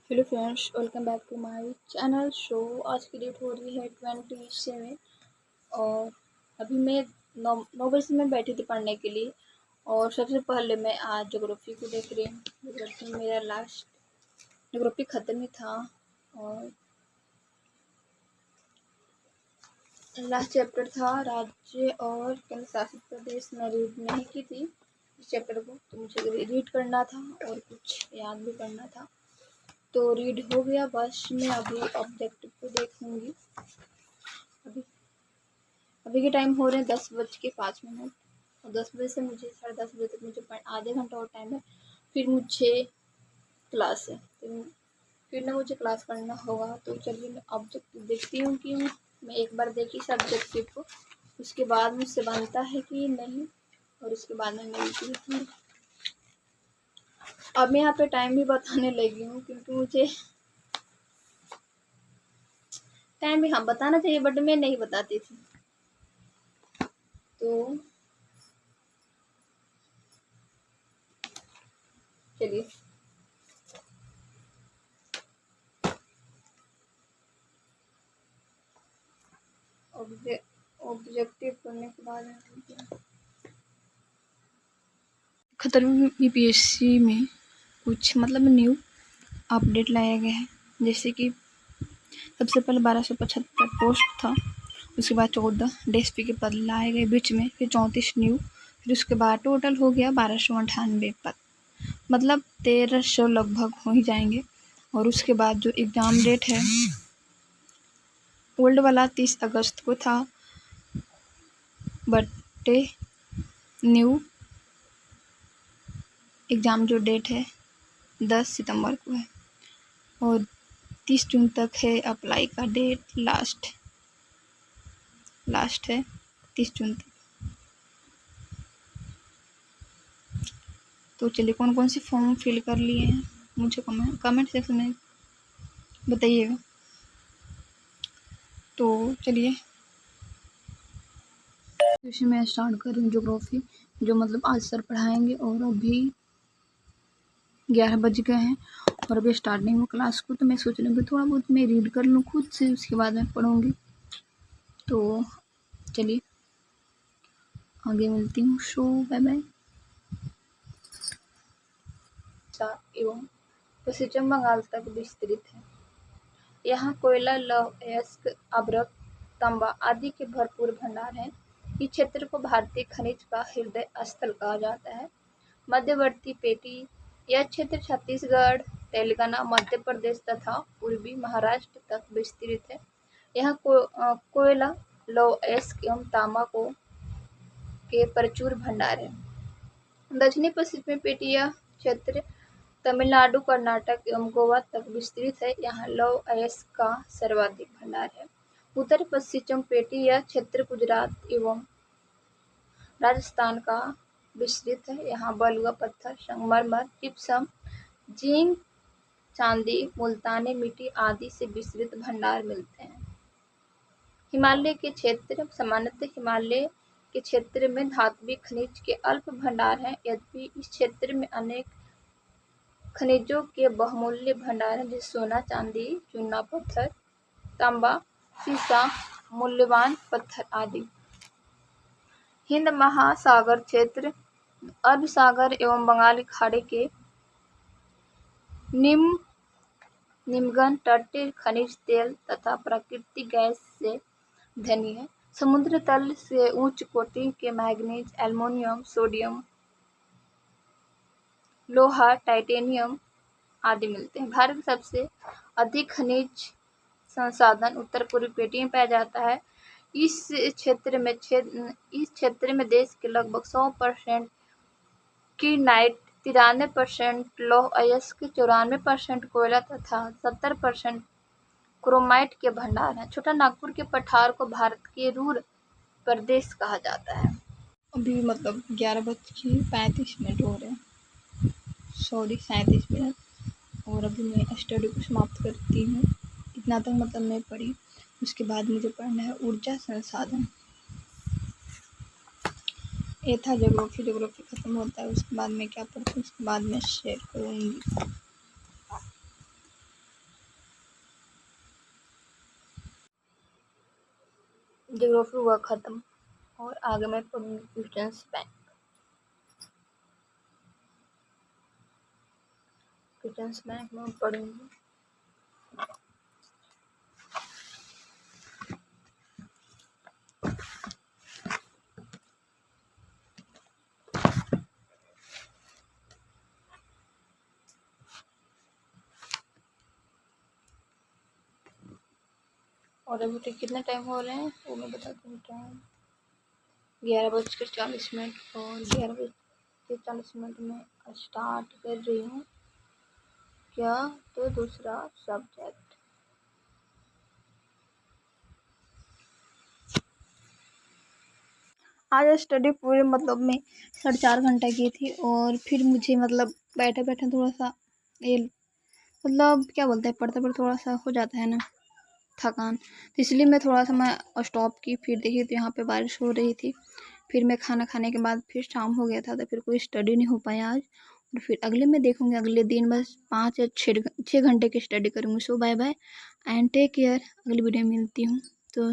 Hello friends, welcome back to my channel. So आज की date हो रही है 27 और अभी मैं 9 बजे से मैं बैठी थी पढ़ने के लिए। और सबसे पहले मैं आज ज्योग्राफी को देख रही हूँ। ज्योग्राफी मेरा लास्ट ज्योग्राफी ख़त्म ही था और लास्ट चैप्टर था राज्य और केंद्र शासित प्रदेश। मैं रीड नहीं की थी इस चैप्टर को, तो मुझे रीड करना था और कुछ याद भी करना था। तो रीड हो गया, बस मैं अभी ऑब्जेक्टिव को देखूंगी। अभी अभी के टाइम हो रहे हैं 10:05 और 10 बजे से मुझे 10:30 बजे तक मुझे आधे घंटा और टाइम है। फिर मुझे क्लास है, तो फिर ना मुझे क्लास करना होगा। तो चलिए मैं ऑब्जेक्टिव देखती हूँ कि मैं एक बार देखी सब्जेक्टिव को, उसके बाद मुझसे बनता है कि नहीं, और उसके बाद में मिलती हूँ। अब मैं यहाँ पे टाइम भी बताने लगी हूँ क्योंकि मुझे टाइम भी बताना चाहिए, बट मैं नहीं बताती थी। तो चलिए ऑब्जेक्टिव करने के बाद खतरनाक बीपीएससी में कुछ न्यू अपडेट लाया गया है। जैसे कि सबसे पहले 1275 पोस्ट था, उसके बाद 14 डीएसपी के पद लाए गए बीच में, फिर 34 न्यू, फिर उसके बाद टोटल हो गया 1298 पद, 1300 लगभग हो ही जाएंगे। और उसके बाद जो एग्ज़ाम डेट है, ओल्ड वाला 30 अगस्त को था, बट न्यू एग्ज़ाम जो डेट है 10 सितंबर को है और 30 जून तक है अप्लाई का डेट। लास्ट है 30 जून तक। तो चलिए कौन कौन से फॉर्म फिल कर लिए हैं मुझे कमेंट सेक्शन में बताइएगा। तो चलिए मैं स्टार्ट कर रही हूँ ज्योग्राफी, जो आज सर पढ़ाएंगे। और अभी 11 बज गए हैं और अभी स्टार्ट नहीं हुआ क्लास को, तो मैं सोच रही हूँ कि थोड़ा बहुत मैं रीड कर लूँ खुद से, उसके बाद मैं पढ़ूँगी। तो चलिए आगे मिलती हूँ। So bye bye. एवं पश्चिम बंगाल तक विस्तृत है। यहाँ कोयला, लौह अयस्क, अभ्रक, तांबा आदि के भरपूर भंडार हैं। इस क्षेत्र को भारतीय खनिज का हृदय स्थल कहा जाता है। मध्यवर्ती पेटी यह क्षेत्र छत्तीसगढ़, तेलंगाना, मध्य प्रदेश तथा पूर्वी महाराष्ट्र तक विस्तृत है। यहाँ कोयला, लौह अयस्क एवं तांबा के प्रचुर भंडार हैं। दक्षिणी पश्चिमी पेटी यह क्षेत्र तमिलनाडु, कर्नाटक एवं गोवा तक विस्तृत है। यहाँ लौह अयस्क का सर्वाधिक भंडार है। उत्तर पश्चिम पेटी यह क्षेत्र गुजरात एवं राजस्थान का विस्तृत है। यहाँ बलुआ पत्थर, संगमरमर, जिप्सम, जिंक, चांदी, मुल्तानी मिट्टी आदि से विस्तृत भंडार मिलते हैं। हिमालय के क्षेत्र सामान्यतः हिमालय के क्षेत्र में धात्विक खनिज के अल्प भंडार हैं। यद्यपि इस क्षेत्र में अनेक खनिजों के बहुमूल्य भंडार हैं, जैसे सोना, चांदी, चूना पत्थर, तांबा, सीसा, मूल्यवान पत्थर आदि। हिंद महासागर क्षेत्र अरब सागर एवं बंगाल की खाड़ी के निम्नगन तटीय खनिज तेल तथा प्राकृतिक गैस से धनी है। समुद्र तल से उच्च कोटि के मैग्नीज, एल्युमिनियम, सोडियम, लोहा, टाइटेनियम आदि मिलते हैं। भारत में सबसे अधिक खनिज संसाधन उत्तर पूर्वी पेटी में पाया जाता है। इस क्षेत्र में देश के लगभग 100% कीनाइट, 93% लौह अयस्क, 94% कोयला तथा 70% क्रोमाइट के भंडार हैं। छोटा नागपुर के पठार को भारत के रूर प्रदेश कहा जाता है। अभी 11:35 हो रहे हैं, 37 मिनट। और अभी मैं स्टडी को समाप्त करती हूँ। इतना तक मैं पढ़ी। उसके बाद मुझे पढ़ना है ऊर्जा संसाधन। ये था ज्योग्राफी ख़त्म होता है। उसके बाद मैं क्या पढ़ती हूँ उसके बाद मैं शेयर करूँगी। ज्योग्राफी हुआ ख़त्म और आगे मैं पढ़ूँगी क्वेश्चंस बैंक। क्वेश्चंस बैंक में पढ़ूँगी और अभी तक कितना टाइम हो रहे हैं वो मैं बताती हूँ। टाइम 11:40 और 11:40 में स्टार्ट कर रही हूँ। क्या तो दूसरा सब्जेक्ट। आज स्टडी पूरे मतलब में 4.5 घंटे की थी और फिर मुझे मतलब बैठे बैठे थोड़ा सा ये मतलब क्या बोलते हैं पढ़ते पढ़ते थोड़ा सा हो जाता है ना थकान, तो इसलिए मैं थोड़ा सा मैं स्टॉप की। फिर देखी तो यहाँ पे बारिश हो रही थी। फिर मैं खाना खाने के बाद फिर शाम हो गया था तो फिर कोई स्टडी नहीं हो पाया आज। और फिर अगले में देखूँगी अगले दिन बस 5 या 6 घंटे की स्टडी करूँगी। So bye bye and take care. अगली वीडियो में मिलती हूँ। तो